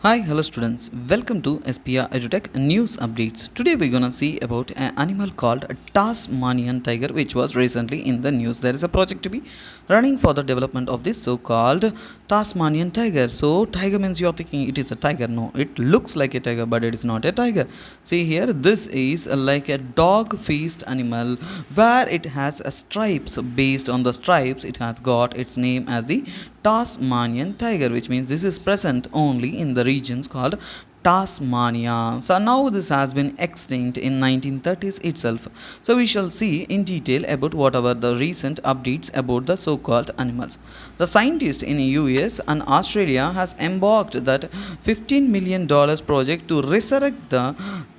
Hi, hello students. Welcome to SPRedutech news updates. Today we're gonna see about an animal called a Tasmanian tiger, which was recently in the news. There is a project to be running for the development of this so-called Tasmanian tiger. So tiger means you're thinking it is a tiger. No, it looks like a tiger, but it is not a tiger. See here, this is like a dog-faced animal where it has a stripes. Based on the stripes, it has got its name as the Tasmanian tiger, which means this is present only in the regions called Tasmania. So now this has been extinct in 1930s itself. So we shall see in detail about whatever the recent updates about the so-called animals. The scientist in US and Australia has embarked that $15 million project to resurrect the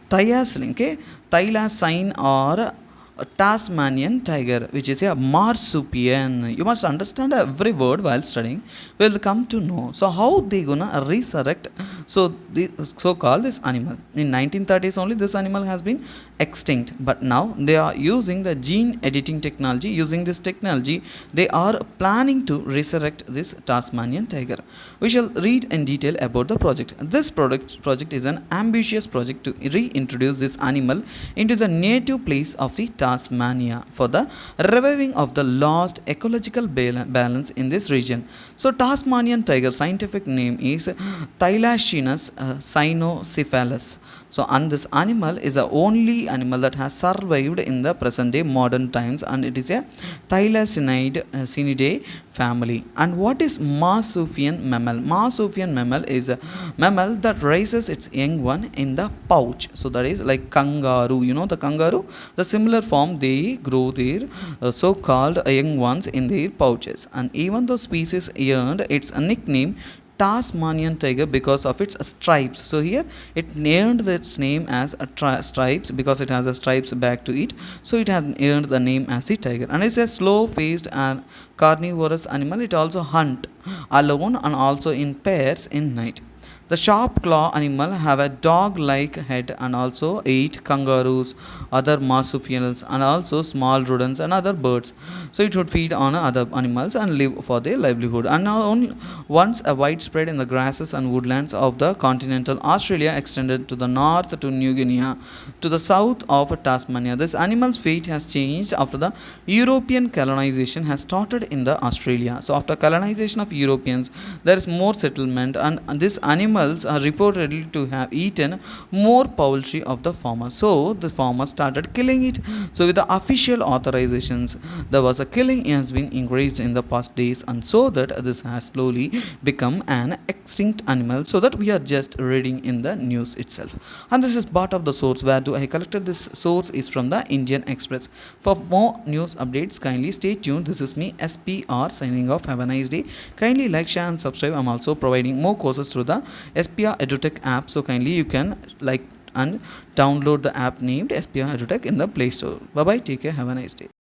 thylacine or a Tasmanian tiger, which is a marsupial. You must understand every word while studying. We'll come to know. So how they gonna resurrect? So the so-called this animal in 1930s only this animal has been extinct, but now they are using the gene editing technology. Using this technology, they are planning to resurrect this Tasmanian tiger. We shall read in detail about the project. This project is an ambitious project to reintroduce this animal into the native place of the Tasmania for the reviving of the lost ecological balance in this region. So Tasmanian tiger scientific name is Thylacinus cynocephalus. So and this animal is the only animal that has survived in the present day modern times, and it is a Thylacinidae family. And what is marsupial mammal? Marsupial mammal is a mammal that raises its young one in the pouch. So that is like kangaroo. You know the kangaroo? The similar form, they grow their so-called young ones in their pouches. And even though species earned its nickname Tasmanian tiger because of its stripes. So here it earned its name as a stripes because it has a stripes back to it. So it has earned the name as the tiger, and it's a slow-faced and carnivorous animal. It also hunt alone and also in pairs in night. The sharp claw animal have a dog-like head and also eat kangaroos, other marsupials, and also small rodents and other birds. So it would feed on other animals and live for their livelihood. And now once a widespread in the grasses and woodlands of the continental Australia extended to the north to New Guinea, to the south of Tasmania. This animal's fate has changed after the European colonization has started in the Australia. So after colonization of Europeans, there is more settlement, and this animals are reportedly to have eaten more poultry of the farmers. So the farmers started killing it. So with the official authorizations, there was a killing has been increased in the past days, and so that this has slowly become an extinct animal. So that we are just reading in the news itself. And this is part of the source. Where do I collected this source is from the Indian Express. For more news updates, kindly stay tuned. This is me, SPR, signing off. Have a nice day. Kindly like, share, and subscribe. I'm also providing more courses through the SPRedutech app, so kindly you can like and download the app named SPRedutech in the Play Store. Bye bye, take care, have a nice day.